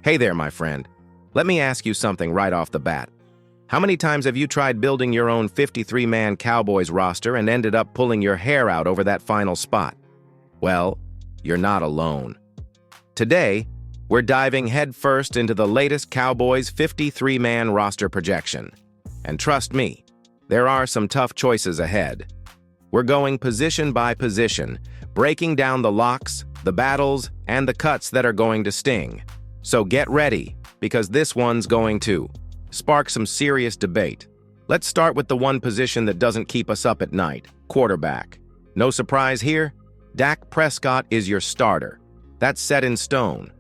Hey there, my friend. Let me ask you something right off the bat. How many times have you tried building your own 53-man Cowboys roster and ended up pulling your hair out over that final spot? Well, you're not alone. Today, we're diving headfirst into the latest Cowboys 53-man roster projection. And trust me, there are some tough choices ahead. We're going position by position, breaking down the locks, the battles, and the cuts that are going to sting. So get ready, because this one's going to spark some serious debate. Let's start with the one position that doesn't keep us up at night, quarterback. No surprise here, Dak Prescott is your starter. That's set in stone.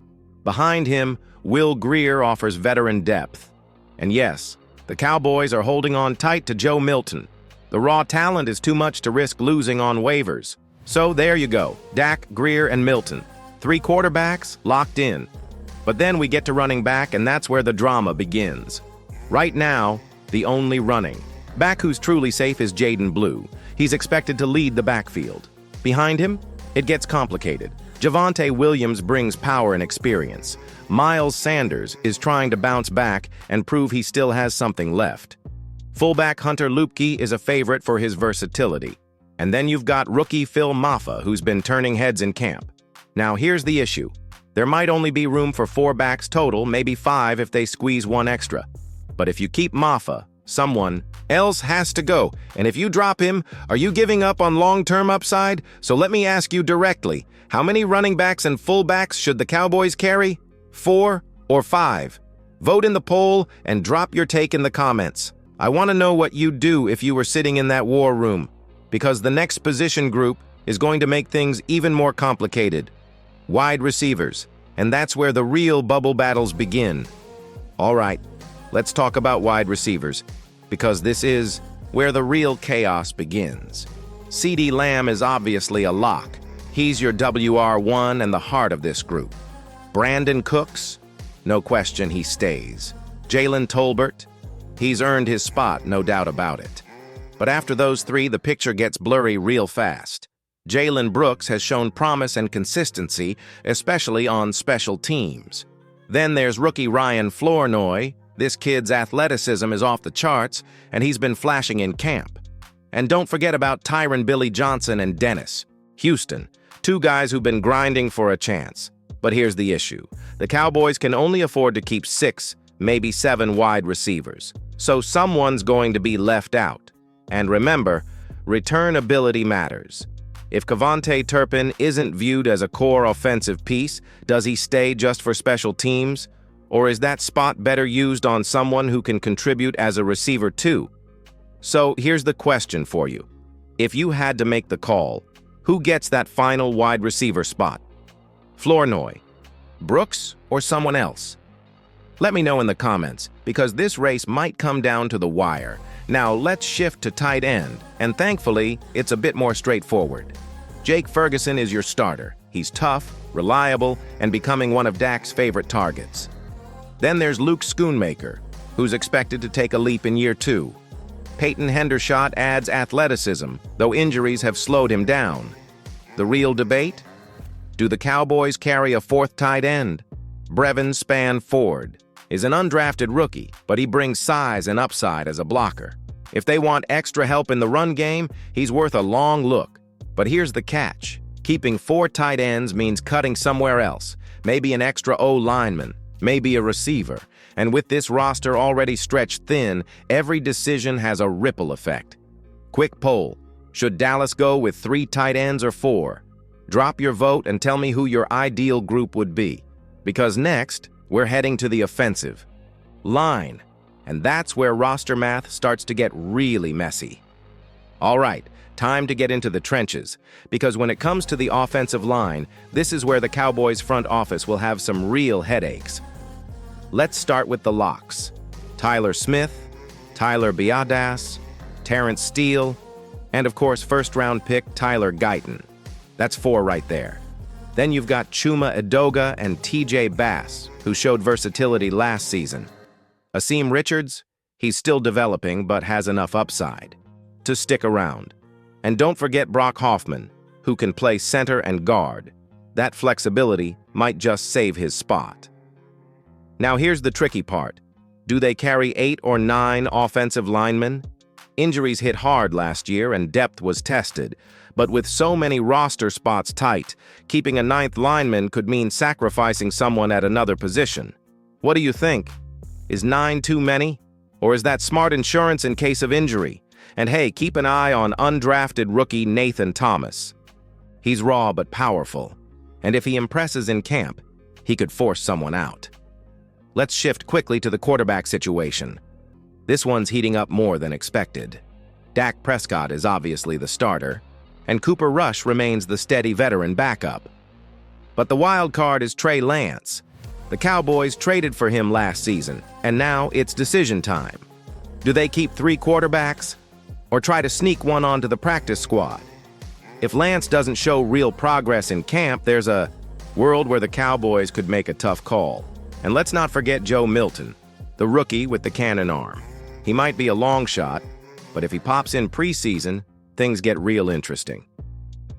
Behind him, Will Grier offers veteran depth. And yes, the Cowboys are holding on tight to Joe Milton. The raw talent is too much to risk losing on waivers. So there you go, Dak, Grier, and Milton. 3 quarterbacks locked in. But then we get to running back, and that's where the drama begins. Right now, the only running back who's truly safe is Jaden Blue. He's expected to lead the backfield. Behind him, it gets complicated. Javonte Williams brings power and experience. Miles Sanders is trying to bounce back and prove he still has something left. Fullback Hunter Luepke is a favorite for his versatility. And then you've got rookie Phil Mafah, who's been turning heads in camp. Now here's the issue. There might only be room for 4 backs total, maybe 5 if they squeeze one extra. But if you keep Mafah, someone else has to go. And if you drop him, are you giving up on long-term upside? So let me ask you directly, how many running backs and fullbacks should the Cowboys carry? 4 or 5? Vote in the poll and drop your take in the comments. I want to know what you'd do if you were sitting in that war room, because the next position group is going to make things even more complicated. Wide receivers, and that's where the real bubble battles begin. All right, let's talk about wide receivers, because this is where the real chaos begins. CeeDee Lamb is obviously a lock. He's your WR1 and the heart of this group. Brandon Cooks, no question he stays. Jalen Tolbert, he's earned his spot, no doubt about it. But after those 3, the picture gets blurry real fast. Jalen Brooks has shown promise and consistency, especially on special teams. Then there's rookie Ryan Flournoy. This kid's athleticism is off the charts, and he's been flashing in camp. And don't forget about Tyron Billy Johnson and Dennis Houston, 2 guys who've been grinding for a chance. But here's the issue. The Cowboys can only afford to keep 6, maybe 7 wide receivers. So someone's going to be left out. And remember, return ability matters. If Kevontae Turpin isn't viewed as a core offensive piece, does he stay just for special teams? Or is that spot better used on someone who can contribute as a receiver too? So here's the question for you. If you had to make the call, who gets that final wide receiver spot? Flournoy, Brooks, or someone else? Let me know in the comments, because this race might come down to the wire. Now let's shift to tight end, and thankfully, it's a bit more straightforward. Jake Ferguson is your starter. He's tough, reliable, and becoming one of Dak's favorite targets. Then there's Luke Schoonmaker, who's expected to take a leap in year 2. Peyton Hendershot adds athleticism, though injuries have slowed him down. The real debate? Do the Cowboys carry a 4th tight end? Brevin Spann-Ford is an undrafted rookie, but he brings size and upside as a blocker. If they want extra help in the run game, he's worth a long look. But here's the catch. Keeping 4 tight ends means cutting somewhere else, maybe an extra O-lineman, maybe a receiver. And with this roster already stretched thin, every decision has a ripple effect. Quick poll. Should Dallas go with 3 tight ends or 4? Drop your vote and tell me who your ideal group would be. Because next, we're heading to the offensive line, and that's where roster math starts to get really messy. All right, time to get into the trenches, because when it comes to the offensive line, this is where the Cowboys front office will have some real headaches. Let's start with the locks. Tyler Smith, Tyler Biadasz, Terrence Steele, and of course first-round pick Tyler Guyton. That's 4 right there. Then you've got Chuma Edoga and TJ Bass, who showed versatility last season. Asim Richards, he's still developing but has enough upside to stick around. And don't forget Brock Hoffman, who can play center and guard. That flexibility might just save his spot. Now here's the tricky part. Do they carry 8 or 9 offensive linemen? Injuries hit hard last year and depth was tested, but with so many roster spots tight, keeping a 9th lineman could mean sacrificing someone at another position. What do you think? Is 9 too many? Or is that smart insurance in case of injury? And hey, keep an eye on undrafted rookie Nathan Thomas. He's raw but powerful, and if he impresses in camp, he could force someone out. Let's shift quickly to the quarterback situation. This one's heating up more than expected. Dak Prescott is obviously the starter, and Cooper Rush remains the steady veteran backup. But the wild card is Trey Lance. The Cowboys traded for him last season, and now it's decision time. Do they keep 3 quarterbacks, or try to sneak one onto the practice squad? If Lance doesn't show real progress in camp, there's a world where the Cowboys could make a tough call. And let's not forget Joe Milton, the rookie with the cannon arm. He might be a long shot, but if he pops in preseason, things get real interesting.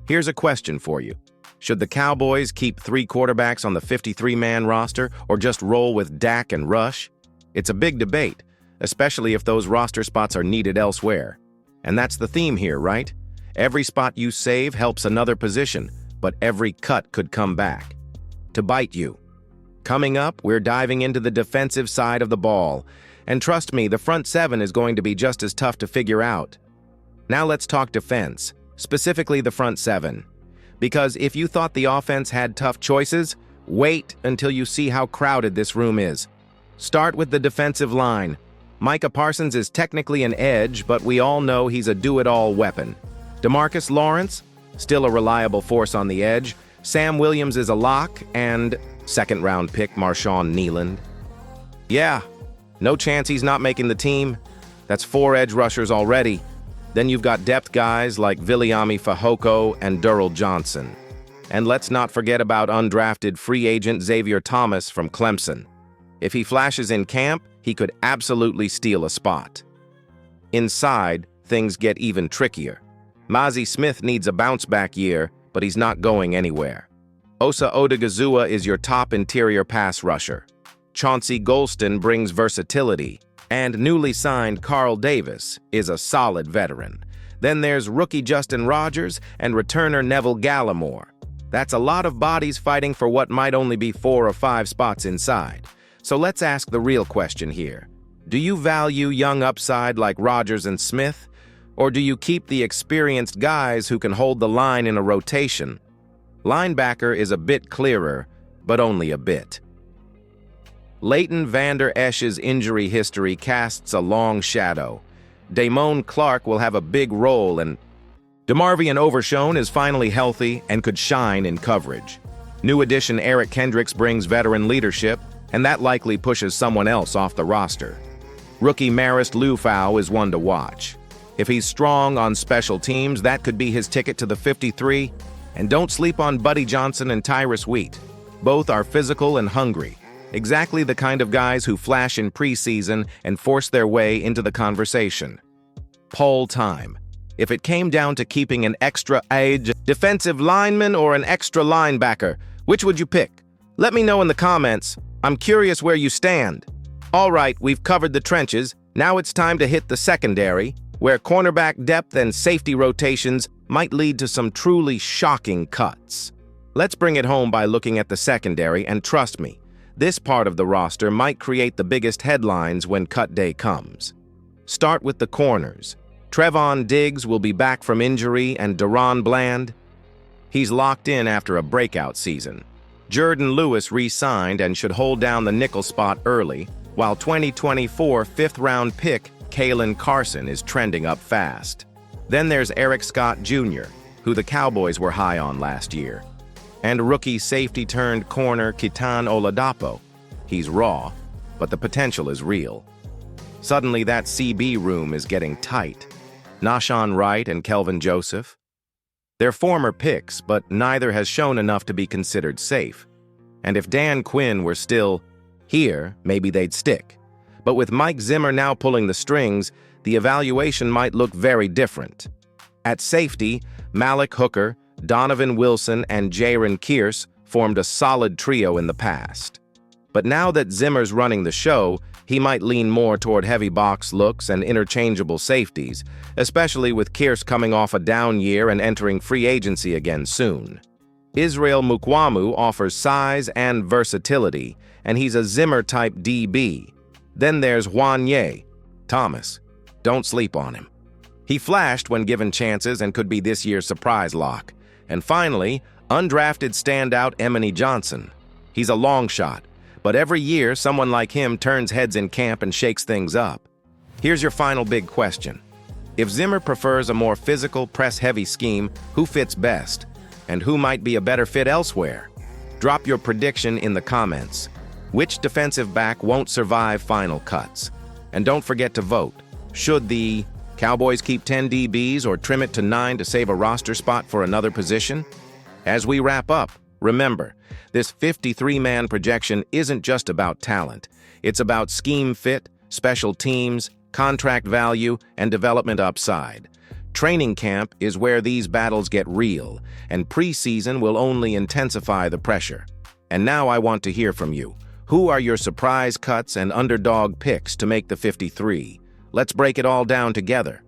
Here's a question for you. Should the Cowboys keep 3 quarterbacks on the 53-man roster or just roll with Dak and Rush? It's a big debate, especially if those roster spots are needed elsewhere. And that's the theme here, right? Every spot you save helps another position, but every cut could come back to bite you. Coming up, we're diving into the defensive side of the ball. And trust me, the front 7 is going to be just as tough to figure out. Now let's talk defense, specifically the front 7. Because if you thought the offense had tough choices, wait until you see how crowded this room is. Start with the defensive line. Micah Parsons is technically an edge, but we all know he's a do-it-all weapon. DeMarcus Lawrence, still a reliable force on the edge. Sam Williams is a lock, and second-round pick Marshawn Kneeland. Yeah, no chance he's not making the team. That's 4 edge rushers already. Then you've got depth guys like Viliami Fehoko and Durrell Johnson. And let's not forget about undrafted free agent Xavier Thomas from Clemson. If he flashes in camp, he could absolutely steal a spot. Inside, things get even trickier. Mazi Smith needs a bounce-back year, but he's not going anywhere. Osa Odigizua is your top interior pass rusher. Chauncey Golston brings versatility, and newly signed Carl Davis is a solid veteran. Then there's rookie Justin Rogers and returner Neville Gallimore. That's a lot of bodies fighting for what might only be 4 or 5 spots inside. So let's ask the real question here. Do you value young upside like Rogers and Smith, or do you keep the experienced guys who can hold the line in a rotation? Linebacker is a bit clearer, but only a bit. Leighton Vander Esch's injury history casts a long shadow. Damone Clark will have a big role, and DeMarvion Overshown is finally healthy and could shine in coverage. New addition Eric Kendricks brings veteran leadership, and that likely pushes someone else off the roster. Rookie Marist Liufau is one to watch. If he's strong on special teams, that could be his ticket to the 53. And don't sleep on Buddy Johnson and Tyrus Wheat. Both are physical and hungry. Exactly the kind of guys who flash in preseason and force their way into the conversation. Poll time. If it came down to keeping an extra edge defensive lineman or an extra linebacker, which would you pick? Let me know in the comments. I'm curious where you stand. All right, we've covered the trenches. Now it's time to hit the secondary, where cornerback depth and safety rotations might lead to some truly shocking cuts. Let's bring it home by looking at the secondary, and trust me, this part of the roster might create the biggest headlines when cut day comes. Start with the corners. Trevon Diggs will be back from injury, and Deron Bland, he's locked in after a breakout season. Jordan Lewis re-signed and should hold down the nickel spot early, while 2024 fifth-round pick Kalen Carson is trending up fast. Then there's Eric Scott Jr., who the Cowboys were high on last year. And rookie safety-turned-corner Kitan Oladapo. He's raw, but the potential is real. Suddenly that CB room is getting tight. Nahshon Wright and Kelvin Joseph. They're former picks, but neither has shown enough to be considered safe. And if Dan Quinn were still here, maybe they'd stick. But with Mike Zimmer now pulling the strings, the evaluation might look very different. At safety, Malik Hooker, Donovan Wilson, and Jaron Kearse formed a solid trio in the past. But now that Zimmer's running the show, he might lean more toward heavy box looks and interchangeable safeties, especially with Kearse coming off a down year and entering free agency again soon. Israel Mukwamu offers size and versatility, and he's a Zimmer-type DB. Then there's Wanye Thomas. Don't sleep on him. He flashed when given chances and could be this year's surprise lock. And finally, undrafted standout Emini Johnson. He's a long shot, but every year someone like him turns heads in camp and shakes things up. Here's your final big question. If Zimmer prefers a more physical, press-heavy scheme, who fits best? And who might be a better fit elsewhere? Drop your prediction in the comments. Which defensive back won't survive final cuts? And don't forget to vote. Should the Cowboys keep 10 DBs or trim it to 9 to save a roster spot for another position? As we wrap up, remember, this 53-man projection isn't just about talent. It's about scheme fit, special teams, contract value, and development upside. Training camp is where these battles get real, and preseason will only intensify the pressure. And now I want to hear from you. Who are your surprise cuts and underdog picks to make the 53? Let's break it all down together.